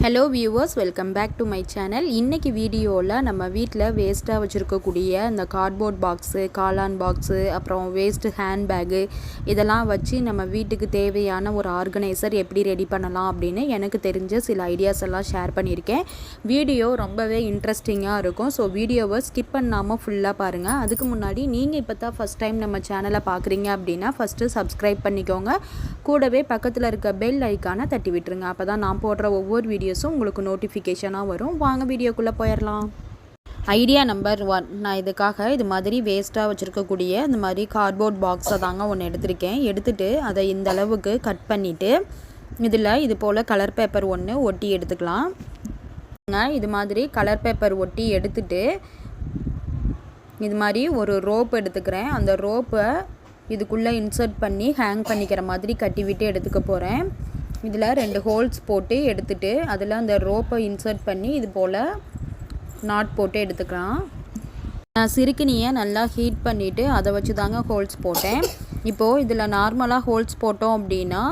Hello viewers, welcome back to my channel. இன்றைக்கி வீடியோவில் நம்ம வீட்டில் வேஸ்ட்டாக வச்சுருக்கக்கூடிய இந்த கார்ட்போர்ட் பாக்ஸு, காளான் பாக்ஸு, அப்புறம் வேஸ்ட்டு ஹேண்ட்பேகு இதெல்லாம் வச்சு நம்ம வீட்டுக்கு தேவையான ஒரு ஆர்கனைசர் எப்படி ரெடி பண்ணலாம் அப்படின்னு எனக்கு தெரிஞ்ச சில ஐடியாஸ் எல்லாம் ஷேர் பண்ணியிருக்கேன். வீடியோ ரொம்பவே இன்ட்ரெஸ்டிங்காக இருக்கும். ஸோ வீடியோவை ஸ்கிப் பண்ணாமல் ஃபுல்லாக பாருங்கள். அதுக்கு முன்னாடி நீங்கள் இப்போ தான் ஃபஸ்ட் டைம் நம்ம சேனலை பார்க்குறீங்க அப்படின்னா ஃபஸ்ட்டு சப்ஸ்கிரைப் பண்ணிக்கோங்க. கூடவே பக்கத்தில் இருக்க பெல் ஐக்கானை தட்டி விட்டுருங்க. அப்போ தான் நான் போடுற ஒவ்வொரு வீடியோஸும் உங்களுக்கு நோட்டிஃபிகேஷனாக வரும். வாங்க வீடியோக்குள்ளே போயிடலாம். ஐடியா நம்பர் 1, நான் இதுக்காக இது மாதிரி வேஸ்ட்டாக வச்சுருக்கக்கூடிய இந்த மாதிரி கார்ட்போர்ட் பாக்ஸை தாங்க ஒன்று எடுத்திருக்கேன். எடுத்துகிட்டு அதை இந்த அளவுக்கு கட் பண்ணிவிட்டு இதில் இது போல் கலர் பேப்பர் ஒன்று ஒட்டி எடுத்துக்கலாம். இது மாதிரி கலர் பேப்பர் ஒட்டி எடுத்துகிட்டு இது மாதிரி ஒரு ரோப் எடுத்துக்கிறேன். அந்த ரோப்பை இதுக்குள்ளே இன்சர்ட் பண்ணி ஹேங் பண்ணிக்கிற மாதிரி கட்டிவிட்டு எடுத்துக்க போகிறேன். இதில் 2 ஹோல்ஸ் போட்டு எடுத்துகிட்டு அதில் அந்த ரோப்பை இன்சர்ட் பண்ணி இது போல் நாட் போட்டு எடுத்துக்கலாம். நான் சிறுக்கினியை நல்லா ஹீட் பண்ணிவிட்டு அதை வச்சு தாங்க ஹோல்ஸ் போட்டேன். இப்போது இதில் நார்மலாக ஹோல்ஸ் போட்டோம் அப்படின்னா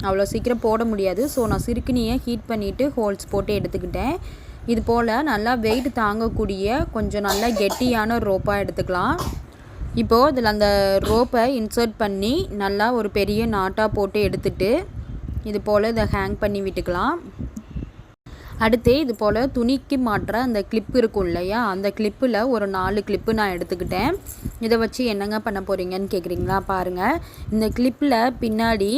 அவ்வளோ சீக்கிரம் போட முடியாது. ஸோ நான் சிறுக்கினியை ஹீட் பண்ணிவிட்டு ஹோல்ஸ் போட்டு எடுத்துக்கிட்டேன். இது போல் நல்லா வெயிட் தாங்கக்கூடிய கொஞ்சம் நல்லா கெட்டியான ரோப்பாக எடுத்துக்கலாம். இப்போது இதில் அந்த ரோப்பை இன்சர்ட் பண்ணி நல்லா ஒரு பெரிய நாட்டாக போட்டு எடுத்துட்டு இது போல் இதை ஹேங் பண்ணி விட்டுக்கலாம். அடுத்து இது போல் துணிக்கு மாட்டுற அந்த கிளிப் இருக்கும் இல்லையா, அந்த கிளிப்பில் ஒரு 4 கிளிப்பு நான் எடுத்துக்கிட்டேன். இதை வச்சு என்னங்க பண்ண போகிறீங்கன்னு கேட்குறீங்களா? பாருங்கள், இந்த கிளிப்பில் பின்னாடி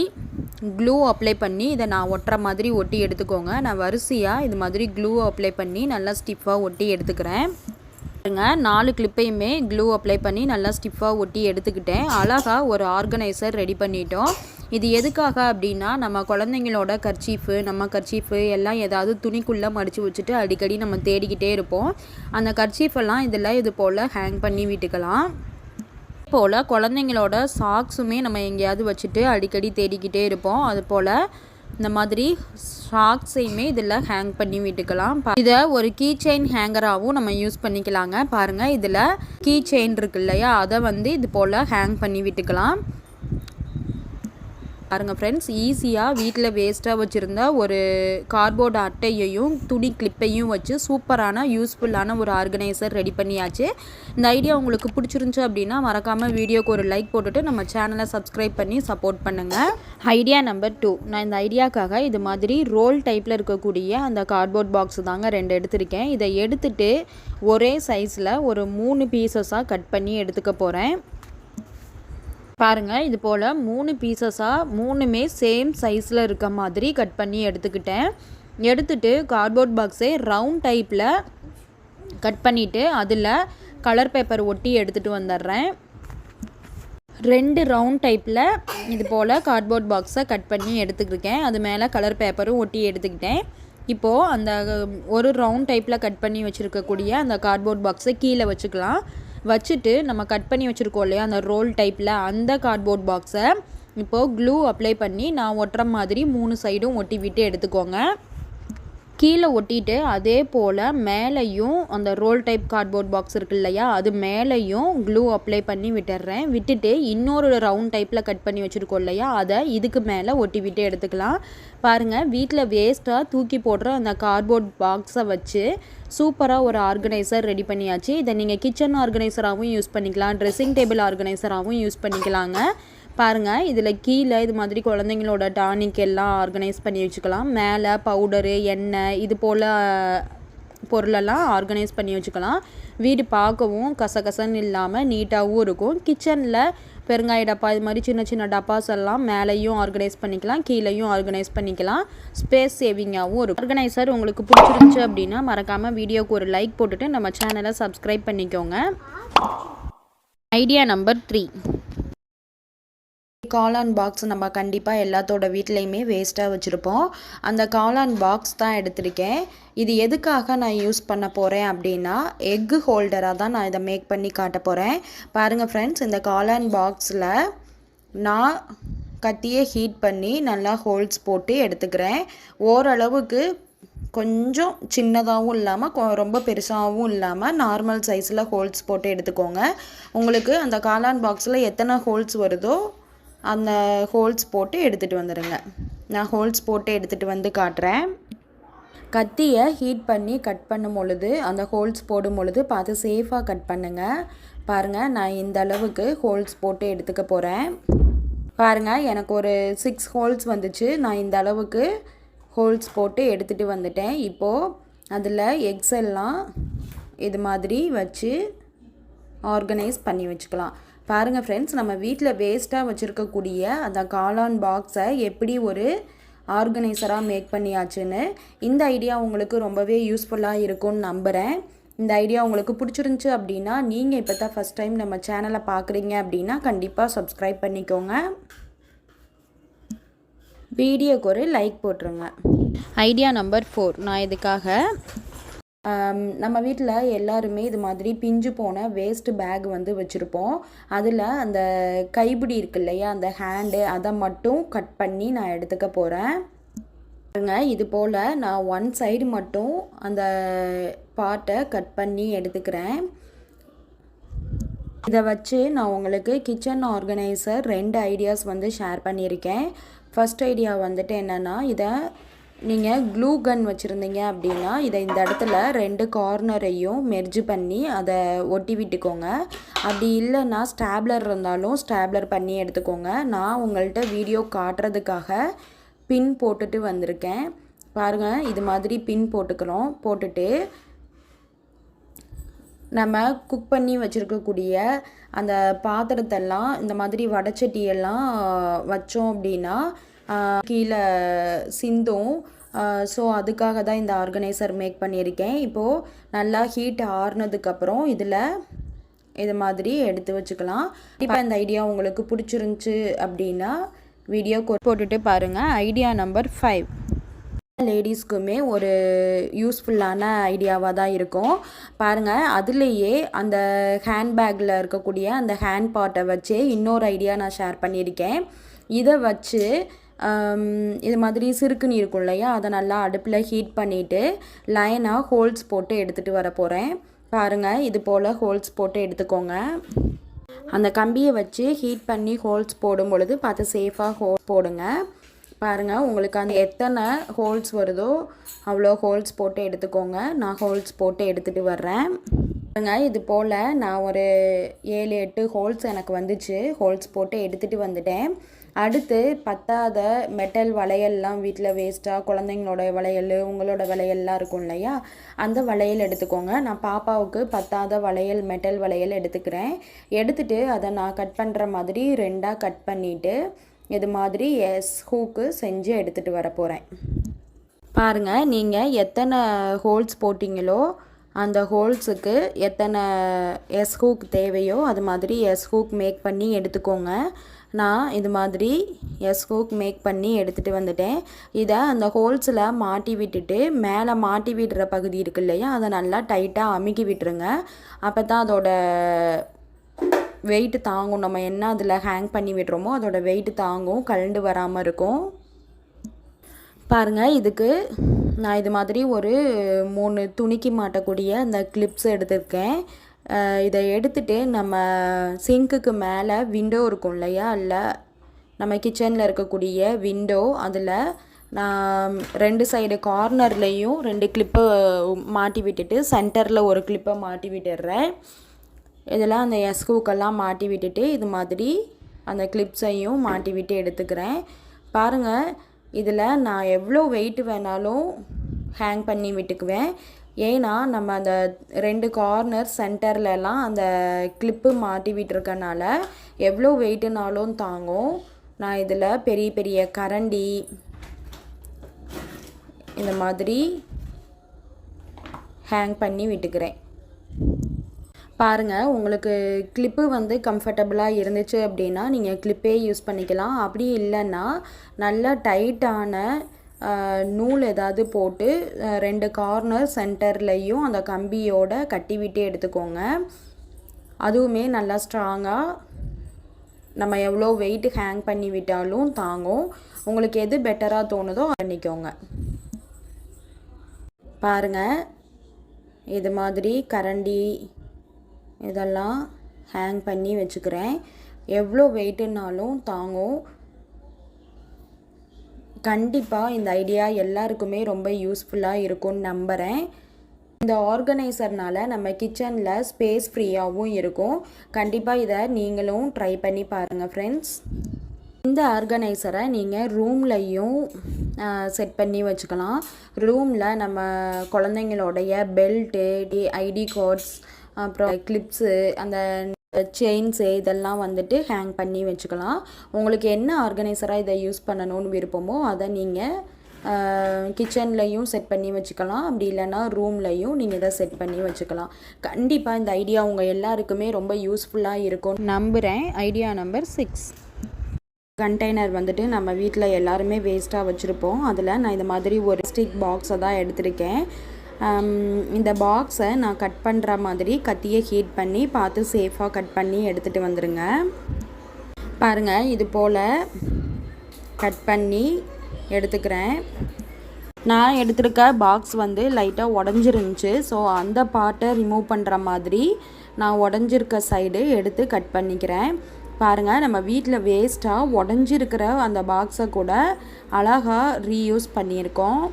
க்ளூ அப்ளை பண்ணி இதை நான் ஒட்டுற மாதிரி ஒட்டி எடுத்துக்கோங்க. நான் வரிசையாக இது மாதிரி க்ளூ அப்ளை பண்ணி நல்லா ஸ்டிஃபாக ஒட்டி எடுத்துக்கிறேன். 4 கிளிப்பையுமே க்ளூ அப்ளை பண்ணி நல்லா ஸ்டிஃபாக ஒட்டி எடுத்துக்கிட்டேன். அழகாக ஒரு ஆர்கனைசர் ரெடி பண்ணிட்டோம். இது எதுக்காக அப்படின்னா, நம்ம குழந்தைங்களோட கர்ச்சீஃபு எல்லாம் ஏதாவது துணிக்குள்ளே மடித்து வச்சுட்டு அடிக்கடி நம்ம தேடிக்கிட்டே இருப்போம். அந்த கர்ச்சீஃபெல்லாம் இதில் இது போல் ஹேங் பண்ணி விட்டுக்கலாம். அதே போல் குழந்தைங்களோட சாக்ஸுமே நம்ம எங்கேயாவது வச்சுட்டு அடிக்கடி தேடிக்கிட்டே இருப்போம். அது போல் இந்த மாதிரி சாக்ஸையுமே இதில் ஹேங் பண்ணி விட்டுக்கலாம். இதை ஒரு கீ செயின் ஹேங்கராகவும் நம்ம யூஸ் பண்ணிக்கலாங்க. பாருங்கள், இதில் கீ செயின் இருக்கு இல்லையா, அதை இது போல் ஹேங் பண்ணி விட்டுக்கலாம். பாருங்கள் ஃப்ரெண்ட்ஸ், ஈஸியாக வீட்டில் வேஸ்ட்டாக வச்சுருந்த ஒரு கார்ட்போர்டு அட்டையையும் துணி கிளிப்பையும் வச்சு சூப்பரான யூஸ்ஃபுல்லான ஒரு ஆர்கனைசர் ரெடி பண்ணியாச்சு. இந்த ஐடியா உங்களுக்கு பிடிச்சிருந்துச்சு அப்படின்னா மறக்காமல் வீடியோக்கு ஒரு லைக் போட்டுட்டு நம்ம சேனலை சப்ஸ்கிரைப் பண்ணி சப்போர்ட் பண்ணுங்கள். ஐடியா நம்பர் 2, நான் இந்த ஐடியாக்காக இது மாதிரி ரோல் டைப்பில் இருக்கக்கூடிய அந்த கார்ட்போர்ட் பாக்ஸ் தாங்க 2 எடுத்திருக்கேன். இதை எடுத்துகிட்டு ஒரே சைஸில் ஒரு 3 பீசஸாக கட் பண்ணி எடுத்துக்க போகிறேன். பாருங்கள், இது போல் 3 பீசஸாக 3மே சேம் சைஸில் இருக்க மாதிரி கட் பண்ணி எடுத்துக்கிட்டேன். எடுத்துகிட்டு கார்ட்போர்ட் பாக்ஸை ரவுண்ட் டைப்பில் கட் பண்ணிவிட்டு அதில் கலர் பேப்பர் ஒட்டி எடுத்துகிட்டு வந்துடுறேன். 2 ரவுண்ட் டைப்பில் இது போல் கார்ட்போர்ட் பாக்ஸை கட் பண்ணி எடுத்துக்கிட்டேன். அது மேலே கலர் பேப்பரும் ஒட்டி எடுத்துக்கிட்டேன். இப்போது அந்த ஒரு ரவுண்ட் டைப்பில் கட் பண்ணி வச்சுருக்கக்கூடிய அந்த கார்ட்போர்ட் பாக்ஸை கீழே வச்சுக்கலாம். வச்சுட்டு நம்ம கட் பண்ணி வச்சுருக்கோம் இல்லையா அந்த ரோல் டைப்பில், அந்த கார்ட்போர்ட் பாக்ஸை இப்போது க்ளூ அப்ளை பண்ணி நான் ஒட்டுற மாதிரி 3 சைடும் ஒட்டி விட்டு எடுத்துக்கோங்க. கீழே ஒட்டிட்டு அதே போல் மேலேயும் அந்த ரோல் டைப் கார்ட்போர்ட் பாக்ஸ் இருக்கு இல்லையா, அது மேலேயும் க்ளூ அப்ளை பண்ணி விட்டுடுறேன். விட்டுட்டு இன்னொரு ரவுண்ட் டைப்பில் கட் பண்ணி வச்சுருக்கோம் இல்லையா, அதை இதுக்கு மேலே ஒட்டி விட்டு எடுத்துக்கலாம். பாருங்கள், வீட்டில் வேஸ்ட்டாக தூக்கி போடுற அந்த கார்ட்போர்ட் பாக்ஸை வச்சு சூப்பராக ஒரு ஆர்கனைசர் ரெடி பண்ணியாச்சு. இதை நீங்கள் கிச்சன் ஆர்கனைசராகவும் யூஸ் பண்ணிக்கலாம், ட்ரெஸ்ஸிங் டேபிள் ஆர்கனைசராகவும் யூஸ் பண்ணிக்கலாங்க. பாருங்கள், இதில் கீழே இது மாதிரி குழந்தைங்களோட டானிக் எல்லாம் ஆர்கனைஸ் பண்ணி வச்சுக்கலாம். மேலே பவுடரு, எண்ணெய் இது போல் பொருளெல்லாம் ஆர்கனைஸ் பண்ணி வச்சுக்கலாம். வீடு பார்க்கவும் கசகசன்னு இல்லாமல் நீட்டாகவும் இருக்கும். கிச்சனில் பெருங்காய டப்பா இது மாதிரி சின்ன சின்ன டப்பாஸ் எல்லாம் மேலேயும் ஆர்கனைஸ் பண்ணிக்கலாம், கீழேயும் ஆர்கனைஸ் பண்ணிக்கலாம். ஸ்பேஸ் சேவிங்காகவும் இருக்கும். ஆர்கனைசர் உங்களுக்கு பிடிச்சிருந்துச்சு அப்படின்னா மறக்காமல் வீடியோக்கு ஒரு லைக் போட்டுட்டு நம்ம சேனலை சப்ஸ்கிரைப் பண்ணிக்கோங்க. ஐடியா நம்பர் 3, காளான் பாக்ஸ் நம்ம கண்டிப்பாக எல்லாத்தோட வீட்லேயுமே வேஸ்ட்டாக வச்சுருப்போம். அந்த காளான் பாக்ஸ் தான் எடுத்திருக்கேன். இது எதுக்காக நான் யூஸ் பண்ண போகிறேன் அப்படின்னா, எக்கு ஹோல்டராக தான் நான் இதை மேக் பண்ணி காட்ட போகிறேன். பாருங்கள் ஃப்ரெண்ட்ஸ், இந்த காளான் பாக்ஸில் நான் கத்தியை ஹீட் பண்ணி நல்லா ஹோல்ஸ் போட்டு எடுத்துக்கிறேன். ஓரளவுக்கு கொஞ்சம் சின்னதாகவும் இல்லாமல் ரொம்ப பெருசாகவும் இல்லாமல் நார்மல் சைஸில் ஹோல்ஸ் போட்டு எடுத்துக்கோங்க. உங்களுக்கு அந்த காளான் பாக்ஸில் எத்தனை ஹோல்ஸ் வருதோ அந்த ஹோல்ஸ் போட்டு எடுத்துகிட்டு வந்துடுங்க. நான் ஹோல்ஸ் போட்டு எடுத்துகிட்டு வந்து காட்டுறேன். கத்தியை ஹீட் பண்ணி கட் பண்ணும் பொழுது அந்த ஹோல்ஸ் போடும் பொழுது பார்த்து சேஃபாக கட் பண்ணுங்கள். பாருங்கள், நான் இந்த அளவுக்கு ஹோல்ஸ் போட்டு எடுத்துக்க போகிறேன். பாருங்கள், எனக்கு ஒரு 6 ஹோல்ஸ் வந்துச்சு. நான் இந்த அளவுக்கு ஹோல்ஸ் போட்டு எடுத்துகிட்டு வந்துட்டேன். இப்போது அதில் எக்ஸ் எல்லாம் இது மாதிரி வச்சு ஆர்கனைஸ் பண்ணி வச்சுக்கலாம். பாருங்கள் ஃப்ரெண்ட்ஸ், நம்ம வீட்டில் வேஸ்ட்டாக வச்சுருக்கக்கூடிய அந்த காளான் பாக்ஸை எப்படி ஒரு ஆர்கனைசராக மேக் பண்ணியாச்சுன்னு. இந்த ஐடியா உங்களுக்கு ரொம்பவே யூஸ்ஃபுல்லாக இருக்கும்னு நம்புகிறேன். இந்த ஐடியா உங்களுக்கு பிடிச்சிருந்துச்சி அப்படின்னா, நீங்கள் இப்போ தான் ஃபஸ்ட் டைம் நம்ம சேனலை பார்க்குறீங்க அப்படின்னா கண்டிப்பாக சப்ஸ்கிரைப் பண்ணிக்கோங்க. வீடியோக்கு ஒரு லைக் போட்டுருங்க. ஐடியா நம்பர் 4, நான் இதுக்காக நம்ம வீட்டில் எல்லாருமே இது மாதிரி பிஞ்சு போன வேஸ்ட்டு பேக் வந்து வச்சுருப்போம். அதில் அந்த கைப்பிடி இருக்கு இல்லையா, அந்த ஹேண்டு, அதை மட்டும் கட் பண்ணி நான் எடுத்துக்க போகிறேன். இது போல் நான் ஒன் சைடு மட்டும் அந்த பார்ட்டை கட் பண்ணி எடுத்துக்கிறேன். இதை வச்சு நான் உங்களுக்கு கிச்சன் ஆர்கனைசர் 2 ஐடியாஸ் வந்து ஷேர் பண்ணியிருக்கேன். ஃபஸ்ட் ஐடியா வந்துட்டு என்னென்னா, இதை நீங்கள் க்ளூ கன் வச்சுருந்தீங்க அப்படின்னா இதை இந்த இடத்துல 2 கார்னரையும் மெர்ஜ் பண்ணி அதை ஒட்டி விட்டுக்கோங்க. அப்படி இல்லைன்னா ஸ்டாப்லர் இருந்தாலும் ஸ்டாப்லர் பண்ணி எடுத்துக்கோங்க. நான் உங்கள்கிட்ட வீடியோ காட்டுறதுக்காக பின் போட்டுட்டு வந்திருக்கேன். பாருங்கள், இது மாதிரி பின் போட்டுக்கிறோம். போட்டுட்டு நம்ம குக் பண்ணி வச்சுருக்கக்கூடிய அந்த பாத்திரத்தெல்லாம் இந்த மாதிரி வடைச்சட்டியெல்லாம் வச்சோம் அப்படின்னா கீழே சிந்தும். ஸோ அதுக்காக தான் இந்த ஆர்கனைசர் மேக் பண்ணியிருக்கேன். இப்போது நல்லா ஹீட் ஆறுனதுக்கப்புறம் இதில் இது மாதிரி எடுத்து வச்சுக்கலாம். இப்போ இந்த ஐடியா உங்களுக்கு பிடிச்சிருந்துச்சி அப்படின்னா வீடியோ போட்டுட்டு பாருங்கள். ஐடியா நம்பர் 5 லேடிஸ்க்குமே ஒரு யூஸ்ஃபுல்லான ஐடியாவாக தான் இருக்கும். பாருங்கள், அதுலேயே அந்த ஹேண்ட்பேக்கில் இருக்கக்கூடிய அந்த ஹேண்ட் பார்ட்டை வச்சே இன்னொரு ஐடியா நான் ஷேர் பண்ணியிருக்கேன். இதை வச்சு இது மாதிரி சிறுக்குனி இருக்கும் இல்லையா, அதை நல்லா அடுப்பில் ஹீட் பண்ணிவிட்டு லைனாக ஹோல்ஸ் போட்டு எடுத்துகிட்டு வர போகிறேன். பாருங்கள், இது போல் ஹோல்ஸ் போட்டு எடுத்துக்கோங்க. அந்த கம்பியை வச்சு ஹீட் பண்ணி ஹோல்ஸ் போடும் பொழுது பார்த்து சேஃபாக ஹோல்ஸ் போடுங்க. பாருங்கள், உங்களுக்கு அந்த எத்தனை ஹோல்ஸ் வருதோ அவ்வளோ ஹோல்ஸ் போட்டு எடுத்துக்கோங்க. நான் ஹோல்ஸ் போட்டு எடுத்துகிட்டு வர்றேன். பாருங்கள், இது போல் நான் ஒரு 7-8 ஹோல்ஸ் எனக்கு வந்துச்சு. ஹோல்ஸ் போட்டு எடுத்துகிட்டு வந்துட்டேன். அடுத்து பத்தாத மெட்டல் வளையல்லாம் வீட்டில் வேஸ்ட்டாக குழந்தைங்களோட வளையல், உங்களோட வளையல்லாம் இருக்கும் இல்லையா, அந்த வளையல் எடுத்துக்கோங்க. நான் பாப்பாவுக்கு பத்தாத வளையல், மெட்டல் வளையல் எடுத்துக்கிறேன். எடுத்துகிட்டு அதை நான் கட் பண்ணுற மாதிரி 2ஆக கட் பண்ணிவிட்டு இது மாதிரி எஸ் ஹூக்கு செஞ்சு எடுத்துகிட்டு வர போகிறேன். பாருங்கள், நீங்கள் எத்தனை ஹோல்ஸ் போட்டிங்களோ அந்த ஹோல்ஸுக்கு எத்தனை எஸ் ஹூக் தேவையோ அது மாதிரி எஸ் ஹூக் மேக் பண்ணி எடுத்துக்கோங்க. நான் இது மாதிரி எஸ் ஹூக் மேக் பண்ணி எடுத்துகிட்டு வந்துட்டேன். இதை அந்த ஹோல்ஸில் மாட்டி விட்டுட்டு மேலே மாட்டி விடுற பகுதி இருக்கு இல்லையா, அதை நல்லா டைட்டாக அமுக்கி விட்டுருங்க. அப்போ தான் அதோட வெயிட்டு தாங்கும். நம்ம என்ன அதில் ஹேங் பண்ணி விடுறோமோ அதோட வெயிட்டு தாங்கும், கழண்டு வராமல் இருக்கும். பாருங்கள், இதுக்கு நான் இது மாதிரி ஒரு 3 துணிக்கு மாட்டக்கூடிய அந்த கிளிப்ஸ் எடுத்திருக்கேன். இதை எடுத்துகிட்டு நம்ம சிங்க்குக்கு மேலே விண்டோ இருக்கும் இல்லையா, இல்லை நம்ம கிச்சனில் இருக்கக்கூடிய விண்டோ, அதில் நான் 2 சைடு கார்னர்லேயும் 2 கிளிப்பை மாட்டி விட்டுட்டு சென்டரில் ஒரு கிளிப்பை மாட்டி விட்டுடுறேன். இதெல்லாம் அந்த எஸ் ஹூக்கெல்லாம் மாட்டி விட்டுட்டு இது மாதிரி அந்த கிளிப்ஸையும் மாட்டி விட்டு எடுத்துக்கிறேன். பாருங்கள், இதில் நான் எவ்வளோ வெயிட் வேணாலும் ஹேங் பண்ணி விட்டுக்குவேன். ஏன்னா நம்ம அந்த 2 கார்னர் சென்டர்லலாம் அந்த கிளிப்பு மாட்டி விட்டுருக்கனால எவ்வளோ வெயிட்டுனாலும் தாங்கும். நான் இதில் பெரிய பெரிய கரண்டி இந்த மாதிரி ஹேங் பண்ணி விட்டுக்கிறேன். பாருங்கள், உங்களுக்கு கிளிப்பு வந்து கம்ஃபர்டபுளாக இருந்துச்சு அப்படின்னா நீங்கள் கிளிப்பே யூஸ் பண்ணிக்கலாம். அப்படி இல்லைன்னா நல்ல டைட்டான நூல் ஏதாவது போட்டு 2 கார்னர் சென்டர்லேயும் அந்த கம்பியோட கட்டி விட்டு எடுத்துக்கோங்க. அதுவுமே நல்லா ஸ்ட்ராங்காக நம்ம எவ்வளோ வெயிட் ஹேங் பண்ணி விட்டாலும் தாங்கும். உங்களுக்கு எது பெட்டராக தோணுதோ பண்ணிக்கோங்க. பாருங்கள், இது மாதிரி கரண்டி இதெல்லாம் ஹேங் பண்ணி வச்சுக்கிறேன். எவ்வளோ வெயிட்டுனாலும் தாங்கும். கண்டிப்பாக இந்த ஐடியா எல்லாருக்குமே ரொம்ப யூஸ்ஃபுல்லாக இருக்கும்னு நம்புகிறேன். இந்த ஆர்கனைசர்னால் நம்ம கிச்சனில் ஸ்பேஸ் ஃப்ரீயாகவும் இருக்கும். கண்டிப்பாக இதை நீங்களும் ட்ரை பண்ணி பாருங்கள் ஃப்ரெண்ட்ஸ். இந்த ஆர்கனைசரை நீங்கள் ரூம்லையும் செட் பண்ணி வச்சுக்கலாம். ரூமில் நம்ம குழந்தைங்களோடைய பெல்ட்டு, ஐடி கார்ட்ஸ், அப்புறம் கிளிப்ஸு, அந்த செயின்ஸு இதெல்லாம் வந்துட்டு ஹேங் பண்ணி வச்சுக்கலாம். உங்களுக்கு என்ன ஆர்கனைசராக இதை யூஸ் பண்ணணும்னு விருப்பமோ அதை நீங்கள் கிச்சன்லையும் செட் பண்ணி வச்சுக்கலாம். அப்படி இல்லைன்னா ரூம்லையும் நீங்கள் இதை செட் பண்ணி வச்சுக்கலாம். கண்டிப்பாக இந்த ஐடியா உங்கள் எல்லாருக்குமே ரொம்ப யூஸ்ஃபுல்லாக இருக்கும் நம்புகிறேன். Idea number 6. கண்டெய்னர் வந்துட்டு நம்ம வீட்டில் எல்லாருமே வேஸ்ட்டாக வச்சுருப்போம். அதில் நான் இந்த மாதிரி ஒரு ஸ்டிக் பாக்ஸை தான் எடுத்திருக்கேன். இந்த பாக்ஸை நான் கட் பண்ணுற மாதிரி கத்தியை ஹீட் பண்ணி பார்த்து சேஃபாக கட் பண்ணி எடுத்துகிட்டு வந்துடுங்க. பாருங்கள், இது போல் கட் பண்ணி எடுத்துக்கிறேன். நான் எடுத்துருக்க பாக்ஸ் வந்து லைட்டாக உடஞ்சிருந்துச்சு. ஸோ அந்த பார்ட்டை ரிமூவ் பண்ணுற மாதிரி நான் உடஞ்சிருக்க சைடு எடுத்து கட் பண்ணிக்கிறேன். பாருங்கள், நம்ம வீட்டில் வேஸ்ட்டாக உடஞ்சிருக்கிற அந்த பாக்ஸை கூட அழகாக ரீயூஸ் பண்ணியிருக்கோம்.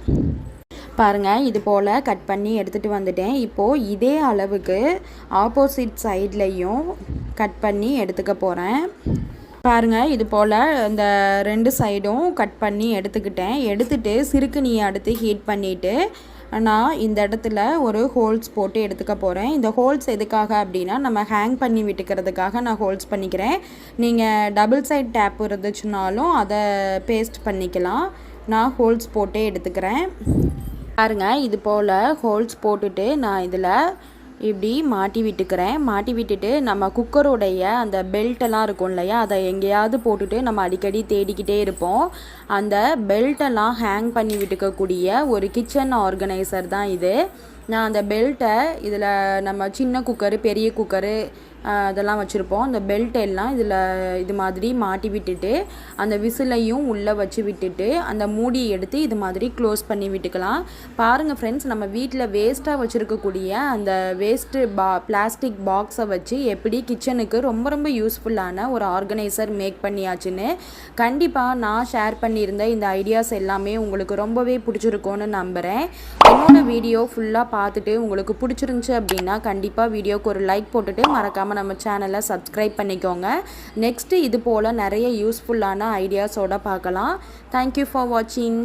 பாருங்கள், இது போல் கட் பண்ணி எடுத்துகிட்டு வந்துட்டேன். இப்போது இதே அளவுக்கு ஆப்போசிட் சைட்லேயும் கட் பண்ணி எடுத்துக்க போகிறேன். பாருங்கள், இது போல் இந்த 2 சைடும் கட் பண்ணி எடுத்துகிட்டு சிறுகுனியை அடுத்து ஹீட் பண்ணிவிட்டு நான் இந்த இடத்துல ஒரு ஹோல்ஸ் போட்டு எடுத்துக்க போகிறேன். இந்த ஹோல்ஸ் எதுக்காக அப்படின்னா நம்ம ஹேங் பண்ணி விட்டுக்கிறதுக்காக நான் ஹோல்ஸ் பண்ணிக்கிறேன். நீங்கள் டபுள் சைட் டேப் இருந்துச்சுனாலும் அதை பேஸ்ட் பண்ணிக்கலாம். நான் ஹோல்ஸ் போட்டே எடுத்துக்கிறேன். பாருங்கள், இது போல் ஹோல்ஸ் போட்டுட்டு நான் இதில் இப்படி மாட்டி விட்டுட்டு நம்ம குக்கருடைய அந்த பெல்ட்டெல்லாம் இருக்கும் இல்லையா, அதை எங்கேயாவது போட்டுட்டு நம்ம அடிக்கடி தேடிக்கிட்டே இருப்போம். அந்த பெல்ட்டெல்லாம் ஹேங் பண்ணி விட்டுக்கக்கூடிய ஒரு கிச்சன் ஆர்கனைசர் தான் இது. நான் அந்த பெல்ட்டை இதில் நம்ம சின்ன குக்கரு, பெரிய குக்கரு அதெல்லாம் வச்சுருப்போம். அந்த பெல்ட் எல்லாம் இதில் இது மாதிரி மாட்டி விட்டுட்டு அந்த விசிலையும் உள்ளே வச்சு விட்டுட்டு அந்த மூடியை எடுத்து இது மாதிரி க்ளோஸ் பண்ணி விட்டுக்கலாம். பாருங்கள் ஃப்ரெண்ட்ஸ், நம்ம வீட்டில் வேஸ்ட்டாக வச்சுருக்கக்கூடிய அந்த வேஸ்ட்டு பிளாஸ்டிக் பாக்ஸை வச்சு எப்படி கிச்சனுக்கு ரொம்ப ரொம்ப யூஸ்ஃபுல்லான ஒரு ஆர்கனைசர் மேக் பண்ணியாச்சுன்னு. கண்டிப்பாக நான் ஷேர் பண்ணியிருந்த இந்த ஐடியாஸ் எல்லாமே உங்களுக்கு ரொம்பவே பிடிச்சிருக்கோன்னு நம்புகிறேன். என்னோட வீடியோ ஃபுல்லாக பார்த்துட்டு உங்களுக்கு பிடிச்சிருந்துச்சு அப்படின்னா கண்டிப்பாக வீடியோக்கு ஒரு லைக் போட்டுட்டு மறக்காமல் நம்ம சேனலை சப்ஸ்கிரைப் பண்ணிக்கோங்க. நெக்ஸ்ட்டு இது போல் நிறைய யூஸ்ஃபுல்லான ஐடியாஸோடு பார்க்கலாம். தேங்க்யூ ஃபார் வாட்சிங்.